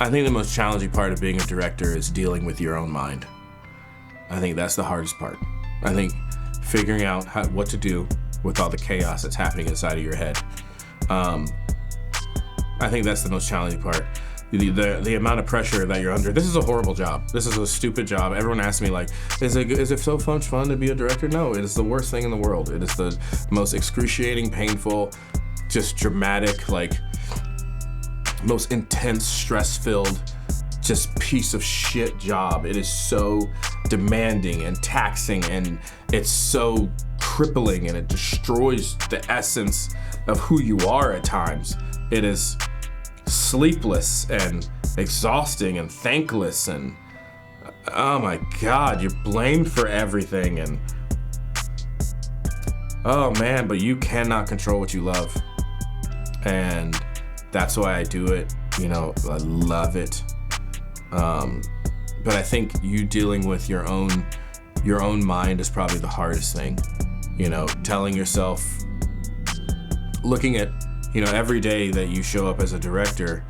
I think the most challenging part of being a director is dealing with your own mind. I think that's the hardest part. I think figuring out what to do with all the chaos that's happening inside of your head. I think that's the most challenging part. The amount of pressure that you're under. This is a horrible job. This is a stupid job. Everyone asks me like, is it so much fun to be a director? No, it is the worst thing in the world. It is the most excruciating, painful, just dramatic, like most intense, stress-filled, just piece of shit job. It is so demanding and taxing, and it's so crippling, and it destroys the essence of who you are at times. It is sleepless and exhausting and thankless, and oh my God, you're blamed for everything, and oh man, but you cannot control what you love. And that's why I do it. You know, I love it. But I think you dealing with your own mind is probably the hardest thing. You know, telling yourself, looking at, you know, every day that you show up as a director,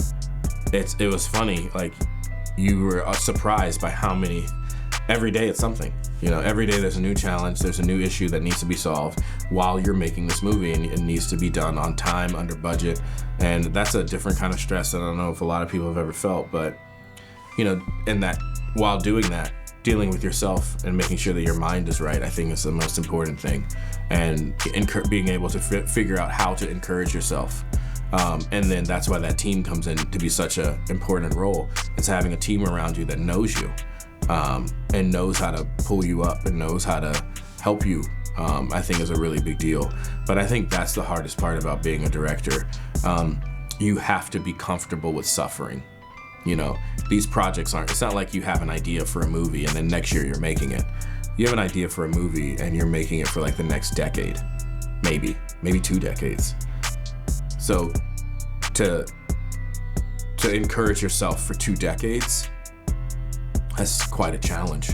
it was funny. Like, you were surprised by how many, every day it's something. You know, every day there's a new challenge, there's a new issue that needs to be solved while you're making this movie, and it needs to be done on time, under budget. And that's a different kind of stress that I don't know if a lot of people have ever felt, but, you know, and that while doing that, dealing with yourself and making sure that your mind is right, I think is the most important thing. And being able to figure out how to encourage yourself. And then that's why that team comes in to be such an important role. It's having a team around you that knows you, and knows how to pull you up and knows how to help you, I think is a really big deal. But I think that's the hardest part about being a director. You have to be comfortable with suffering. You know, these projects it's not like you have an idea for a movie and then next year you're making it. You have an idea for a movie and you're making it for like the next decade, maybe 2 decades. So to encourage yourself for 2 decades, that's quite a challenge.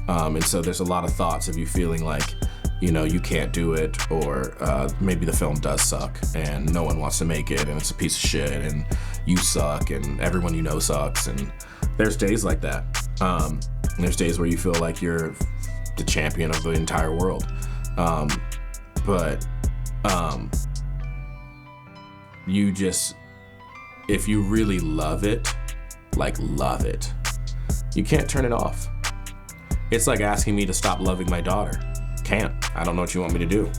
And so there's a lot of thoughts of you feeling like, you know, you can't do it, or maybe the film does suck and no one wants to make it and it's a piece of shit and you suck and everyone you know sucks. And there's days like that. And there's days where you feel like you're the champion of the entire world. But you just, if you really love it, like love it, you can't turn it off. It's like asking me to stop loving my daughter. Can't. I don't know what you want me to do.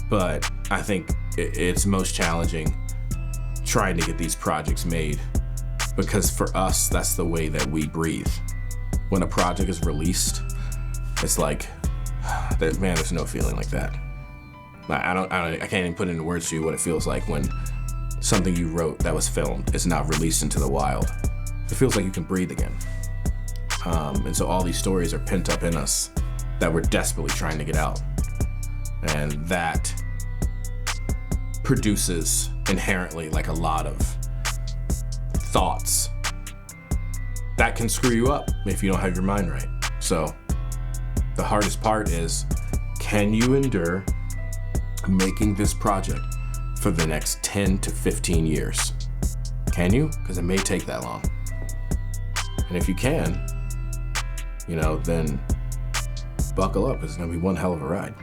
But I think it's most challenging trying to get these projects made, because for us, that's the way that we breathe. When a project is released, it's like, man, there's no feeling like that. I can't even put into words to you what it feels like when something you wrote that was filmed is now released into the wild. It feels like you can breathe again. And so all these stories are pent up in us that we're desperately trying to get out. And that produces inherently like a lot of thoughts that can screw you up if you don't have your mind right. So the hardest part is, can you endure making this project for the next 10 to 15 years? Can you? Because it may take that long. And if you can, you know, then buckle up. It's going to be one hell of a ride.